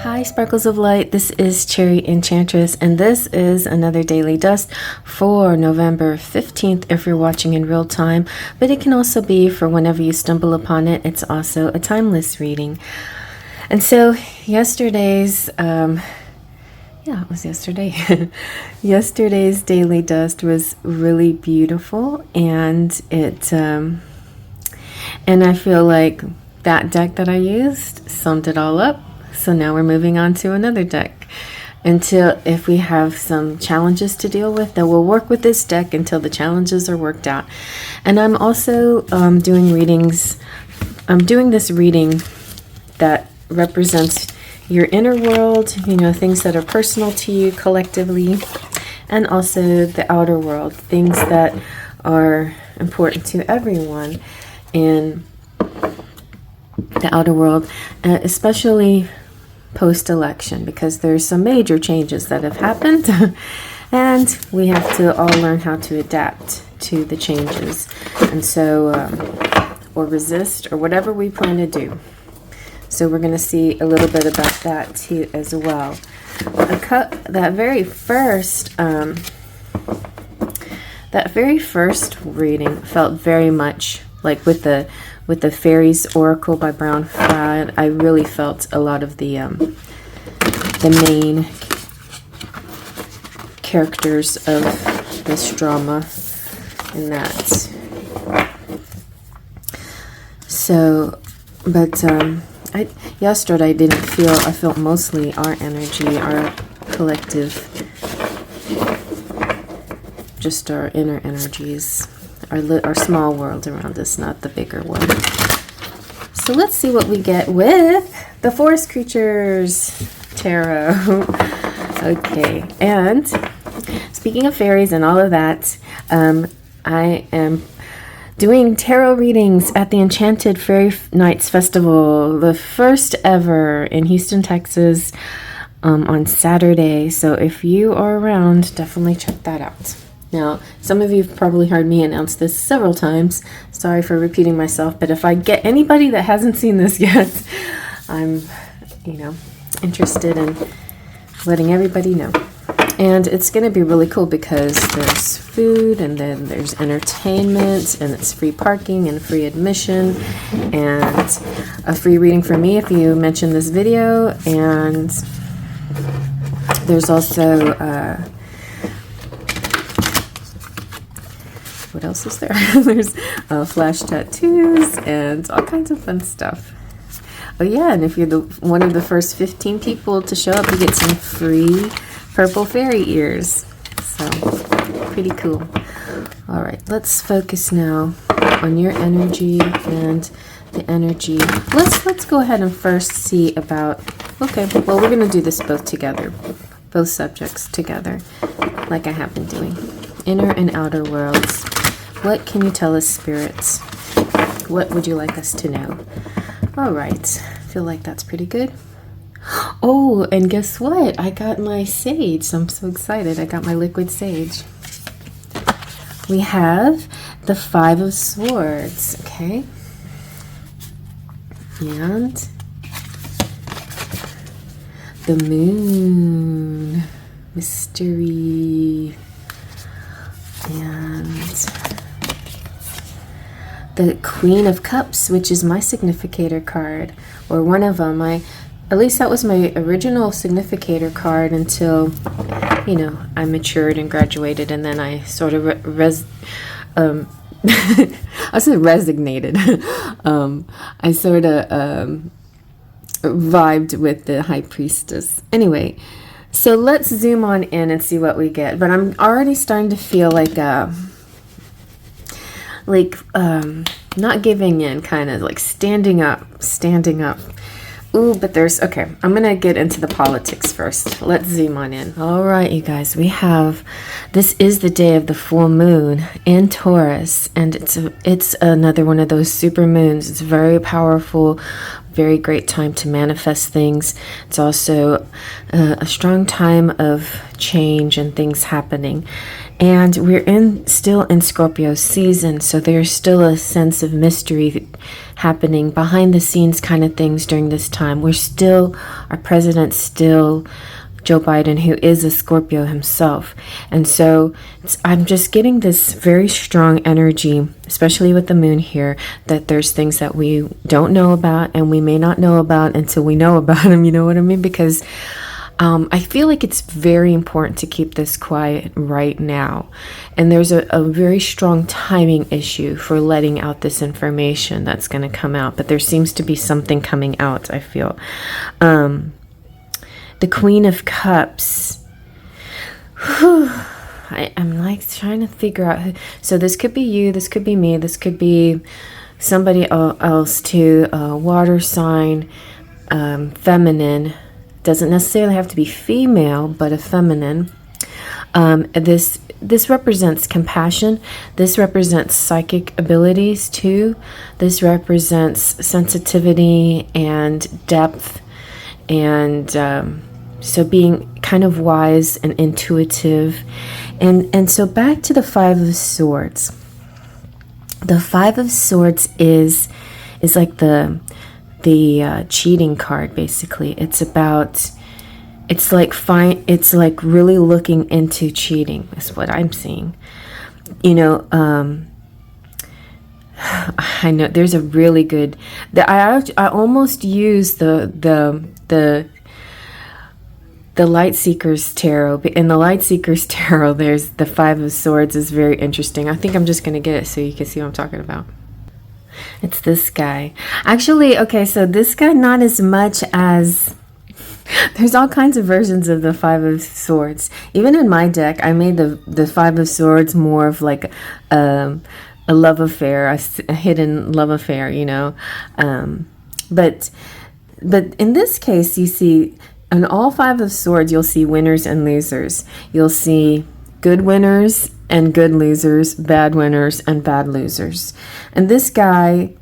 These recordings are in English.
Hi Sparkles of Light, this is CherryEnchantress and this is another daily dust for November 15th if you're watching in real time, but it can also be for whenever you stumble upon it. It's also a timeless reading. And so yesterday's it was yesterday. Yesterday's daily dust was really beautiful, and and I feel like that deck that I used summed it all up. So now we're moving on to another deck until if we have some challenges to deal with, then we'll work with this deck until the challenges are worked out. And I'm also doing readings. I'm doing this reading that represents your inner world, you know, things that are personal to you collectively, and also the outer world, things that are important to everyone in the outer world, especially post-election, because there's some major changes that have happened and we have to all learn how to adapt to the changes, and so or resist, or whatever we plan to do. So we're going to see a little bit about that too as well. That very first reading felt very much like with the Fairies Oracle by Brown Fad. I really felt a lot of the main characters of this drama in that. So, but yesterday I didn't feel. I felt mostly our energy, our collective, just our inner energies. Our small world around us, not the bigger one. So let's see what we get with the Forest Creatures Tarot. Okay, and speaking of fairies and all of that, I am doing tarot readings at the Enchanted Fairy Nights Festival, the first ever in Houston, Texas, on Saturday. So if you are around, definitely check that out. Now, some of you have probably heard me announce this several times. Sorry for repeating myself, but if I get anybody that hasn't seen this yet, I'm, interested in letting everybody know. And it's going to be really cool because there's food, and then there's entertainment, and it's free parking and free admission, and a free reading from me if you mention this video. And there's also what else is there? There's flash tattoos and all kinds of fun stuff. Oh yeah, and if you're one of the first 15 people to show up, you get some free purple fairy ears. So pretty cool. All right, let's focus now on your energy and the energy. Let's go ahead and first see about. Okay, well, we're gonna do this both together, both subjects together, like I have been doing. Inner and outer worlds. What can you tell us, spirits? What would you like us to know? All right, I feel like that's pretty good. Oh, and guess what? I got my sage. So I'm so excited. I got my liquid sage. We have the Five of Swords, okay? And the Moon, mystery, and the Queen of Cups, which is my significator card, or one of them. At least that was my original significator card until, I matured and graduated, and then I sort of I said resignated. I sort of vibed with the High Priestess. Anyway, so let's zoom on in and see what we get. But I'm already starting to feel like not giving in, kind of like standing up. Ooh, but okay, I'm going to get into the politics first. Let's zoom on in. All right, you guys, this is the day of the full moon in Taurus, and it's another one of those super moons. It's very powerful, very great time to manifest things. It's also a strong time of change and things happening. And we're still in Scorpio season, so there's still a sense of mystery happening behind the scenes kind of things during this time. Our president's still Joe Biden, who is a Scorpio himself. And so I'm just getting this very strong energy, especially with the moon here, that there's things that we don't know about and we may not know about until we know about them. You know what I mean? Because I feel like it's very important to keep this quiet right now. And there's a very strong timing issue for letting out this information that's going to come out. But there seems to be something coming out, I feel. The Queen of Cups. I'm like trying to figure out. So this could be you. This could be me. This could be somebody else too. Water sign, feminine. Doesn't necessarily have to be female, but a feminine. This represents compassion. This represents psychic abilities too. This represents sensitivity and depth, and so being kind of wise and intuitive. And so back to the Five of Swords. The Five of Swords is like the cheating card, basically. It's like really looking into cheating is what I'm seeing. You know, I know there's a really good I almost use the Light Seekers Tarot. In the Light Seekers Tarot, there's the Five of Swords is very interesting. I think I'm just going to get it so you can see what I'm talking about. It's this guy. Actually, okay, so this guy, not as much as... There's all kinds of versions of the Five of Swords. Even in my deck, I made the Five of Swords more of like a love affair, a hidden love affair, you know. But in this case, you see... On all Five of Swords, you'll see winners and losers. You'll see good winners and good losers, bad winners and bad losers. And this guy,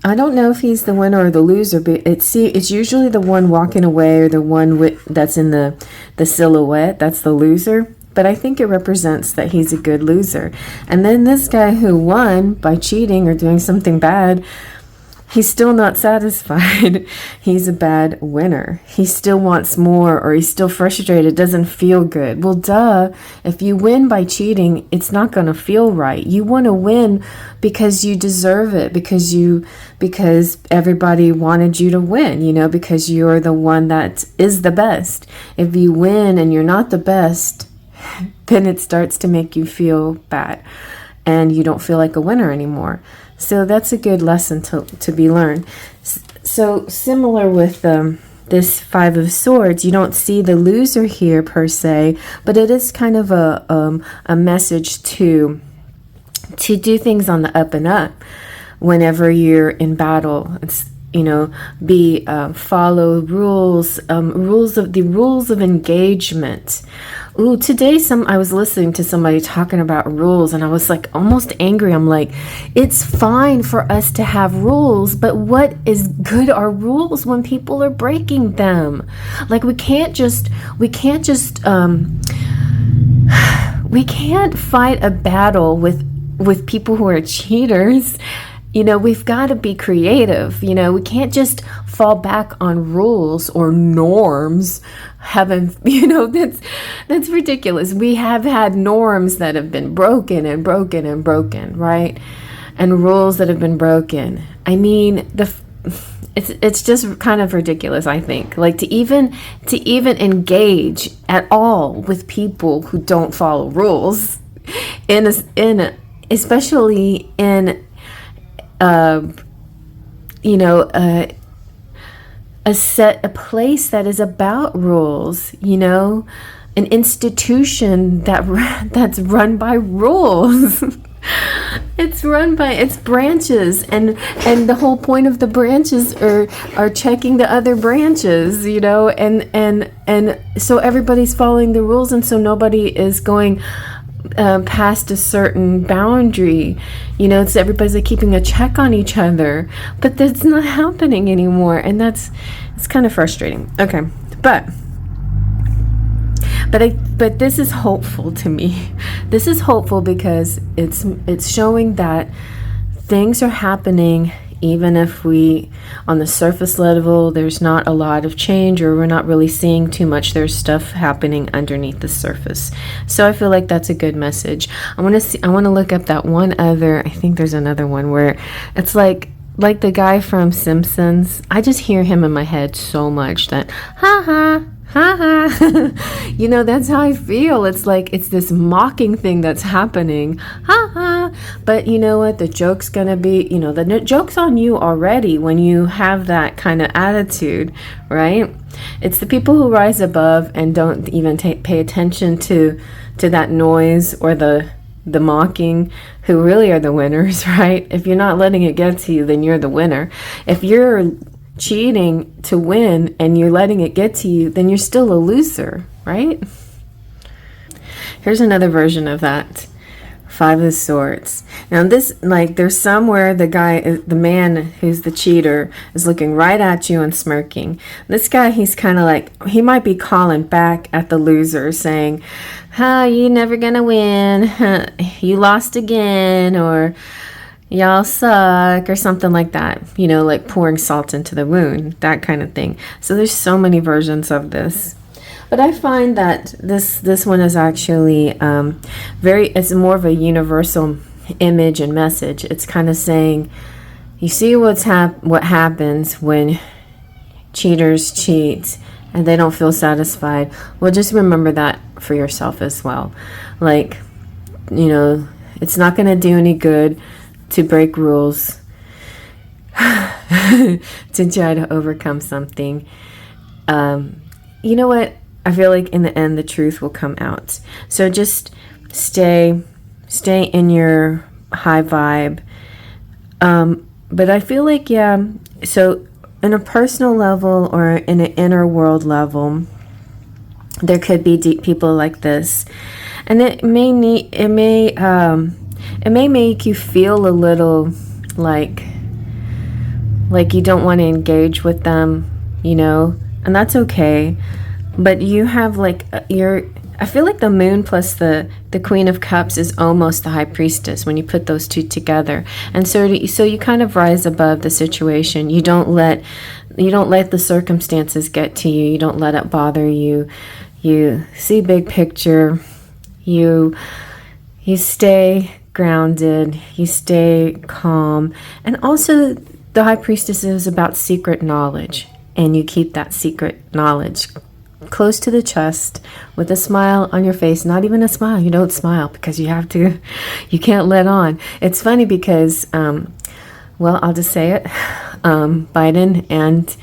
I don't know if he's the winner or the loser, but it's usually the one walking away or the one that's in the silhouette. That's the loser. But I think it represents that he's a good loser. And then this guy who won by cheating or doing something bad, he's still not satisfied. He's a bad winner. He still wants more, or he's still frustrated. Doesn't feel good. Well, duh. If you win by cheating, it's not going to feel right. You want to win because you deserve it, because everybody wanted you to win, you know, because you're the one that is the best. If you win and you're not the best, then it starts to make you feel bad and you don't feel like a winner anymore. So that's a good lesson to be learned. So similar with this Five of Swords, you don't see the loser here per se, but it is kind of a message to do things on the up and up whenever you're in battle. It's, you know, follow rules, the rules of engagement. Ooh, today I was listening to somebody talking about rules, and I was like almost angry. I'm like, it's fine for us to have rules, but what is good are rules when people are breaking them? Like we can't fight a battle with people who are cheaters. You know, we've got to be creative. You know, we can't just fall back on rules or norms. You know, that's ridiculous. We have had norms that have been broken and broken and broken, right? And rules that have been broken. I mean, it's just kind of ridiculous, I think. Like to even engage at all with people who don't follow rules, especially in a place that is about rules, you know, an institution that's run by rules. It's run by its branches, and the whole point of the branches are checking the other branches, you know, and so everybody's following the rules, and so nobody is going past a certain boundary, you know. It's everybody's like keeping a check on each other, but that's not happening anymore, and it's kind of frustrating. Okay, but this is hopeful to me. This is hopeful because it's showing that things are happening even if we, on the surface level, there's not a lot of change, or we're not really seeing too much, there's stuff happening underneath the surface. So I feel like that's a good message. I want to look up that one other, I think there's another one where it's like the guy from Simpsons. I just hear him in my head so much that, ha ha, ha ha. You know, that's how I feel. It's like it's this mocking thing that's happening. Ha ha. But you know what? The joke's gonna be, you know, the joke's on you already when you have that kind of attitude, right? It's the people who rise above and don't even pay attention to that noise or the mocking, who really are the winners, right? If you're not letting it get to you, then you're the winner. If you're cheating to win and you're letting it get to you, then you're still a loser, right? Here's another version of that. Five of Swords. Now this, like, there's somewhere the man who's the cheater is looking right at you and smirking. This guy, he's kind of like, he might be calling back at the loser saying, you never gonna win, you lost again, or y'all suck, or something like that, you know, like pouring salt into the wound, that kind of thing. So there's so many versions of this. But I find that this one is actually it's more of a universal image and message. It's kind of saying, you see what happens when cheaters cheat and they don't feel satisfied. Well, just remember that for yourself as well. Like, you know, it's not going to do any good to break rules to try to overcome something. You know what? I feel like in the end, the truth will come out. So just stay in your high vibe. But I feel like, yeah, so in a personal level or in an inner world level, there could be deep people like this. And it may make you feel a little like you don't want to engage with them, you know, and that's okay. But you have like I feel like the moon plus the Queen of Cups is almost the High Priestess when you put those two together. And so you kind of rise above the situation. You don't let the circumstances get to you. You don't let it bother you. You see big picture. You stay grounded. You stay calm. And also the High Priestess is about secret knowledge. And you keep that secret knowledge close to the chest with a smile on your face. Not even a smile. You don't smile because you can't let on. It's funny because, well, I'll just say it. Biden and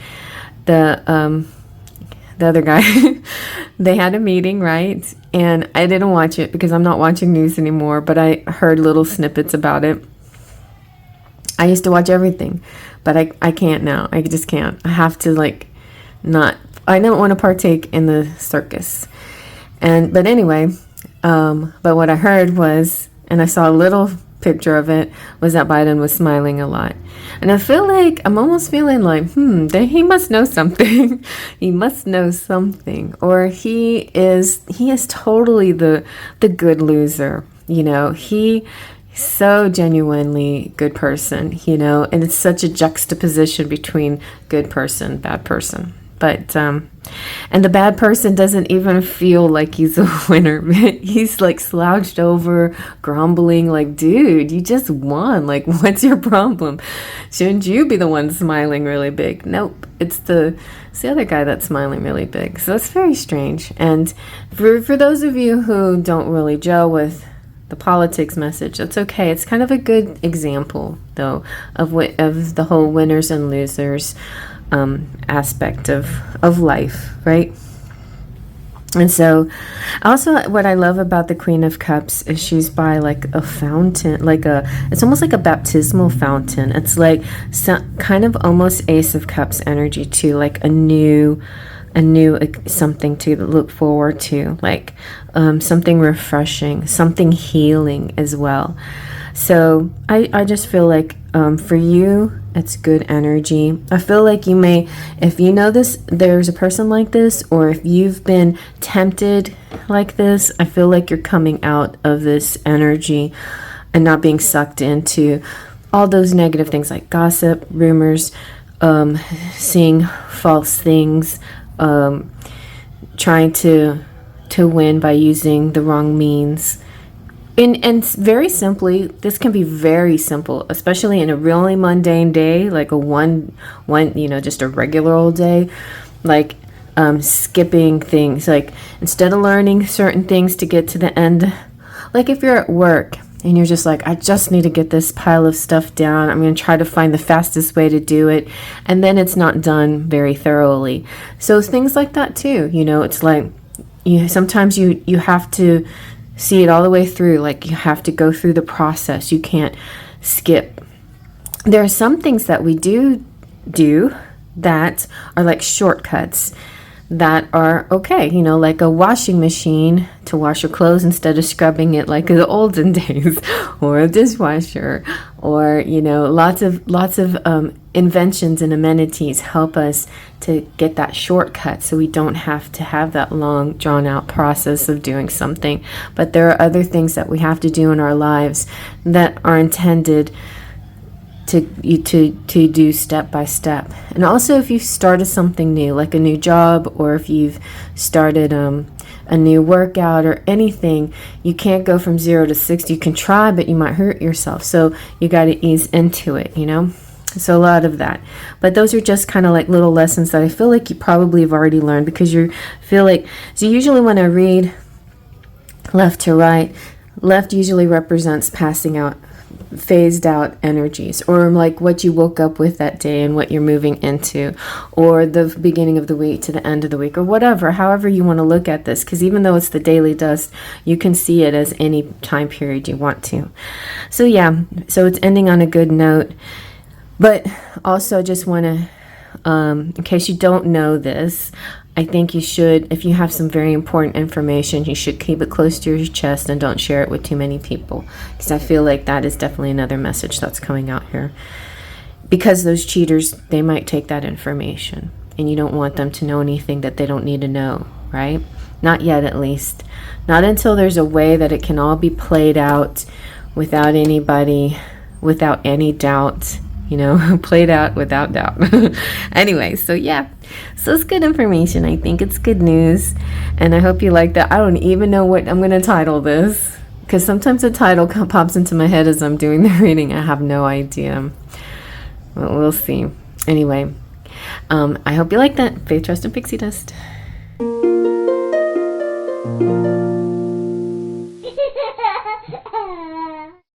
the other guy, they had a meeting, right? And I didn't watch it because I'm not watching news anymore, but I heard little snippets about it. I used to watch everything, but I can't now. I just can't. I have to I don't want to partake in the circus. But anyway, but what I heard was, and I saw a little picture of it, was that Biden was smiling a lot. And I feel like, I'm almost feeling like, he must know something. He must know something. Or he is totally the good loser, you know. He's so genuinely good person, you know, and it's such a juxtaposition between good person, bad person. But, and the bad person doesn't even feel like he's a winner. He's like slouched over, grumbling, like, dude, you just won. Like, what's your problem? Shouldn't you be the one smiling really big? Nope. It's the other guy that's smiling really big. So it's very strange. And for those of you who don't really gel with the politics message, that's okay. It's kind of a good example, though, of the whole winners and losers aspect of life, right? And so also what I love about the Queen of Cups is she's by like a fountain, it's almost like a baptismal fountain. It's like kind of almost Ace of Cups energy too, like a new something to look forward to, like something refreshing, something healing as well. So I just feel like for you, it's good energy. I feel like you may, if you know there's a person like this, or if you've been tempted like this, I feel like you're coming out of this energy and not being sucked into all those negative things like gossip, rumors, seeing false things, trying to win by using the wrong means. And very simply, this can be very simple, especially in a really mundane day, like a one, just a regular old day, like skipping things. Like instead of learning certain things to get to the end, like if you're at work and you're just like, I just need to get this pile of stuff down. I'm going to try to find the fastest way to do it. And then it's not done very thoroughly. So things like that too, it's like, sometimes you have to see it all the way through. Like you have to go through the process. You can't skip. There are some things that we do that are like shortcuts that are okay, like a washing machine to wash your clothes instead of scrubbing it like the olden days, or a dishwasher, or lots of inventions and amenities help us to get that shortcut so we don't have to have that long drawn out process of doing something. But there are other things that we have to do in our lives that are intended to do step by step. And also if you've started something new, like a new job, or if you've started a new workout or anything, you can't go from 0 to 60. You can try, but you might hurt yourself. So you got to ease into it, So a lot of that. But those are just kind of like little lessons that I feel like you probably have already learned, because so usually when I read left to right, left usually represents passing out, phased out energies, or like what you woke up with that day and what you're moving into, or the beginning of the week to the end of the week, or whatever, however you want to look at this, because even though it's the daily dust, you can see it as any time period you want to. So it's ending on a good note. But also just want to, in case you don't know this, I think you should, if you have some very important information, you should keep it close to your chest and don't share it with too many people, because I feel like that is definitely another message that's coming out here. Because those cheaters, they might take that information, and you don't want them to know anything that they don't need to know, right? Not yet, at least. Not until there's a way that it can all be played out without any doubt. Played out without doubt. Anyway, so it's good information. I think it's good news, and I hope you like that. I don't even know what I'm going to title this, because sometimes a title pops into my head as I'm doing the reading. I have no idea. Well, we'll see. Anyway, I hope you like that. Faith, trust, and pixie dust.